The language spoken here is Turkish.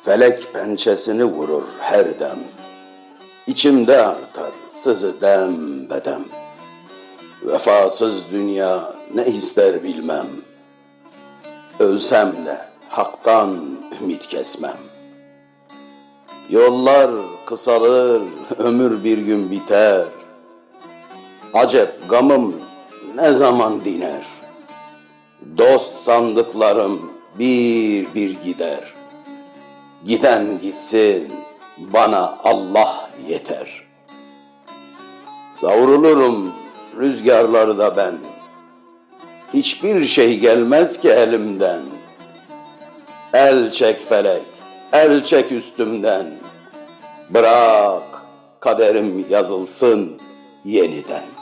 Felek pençesini vurur her dem. İçimde artar sızı dem bedem. Vefasız dünya ne ister bilmem. Ölsem de haktan ümit kesmem. Yollar kısalır, ömür bir gün biter. Acep gamım ne zaman diner? Dost sandıklarım bir bir gider. Giden gitsin, bana Allah yeter. Savrulurum rüzgarlarda ben. Hiçbir şey gelmez ki elimden. El çek felek, el çek üstümden. Bırak kaderim yazılsın yeniden.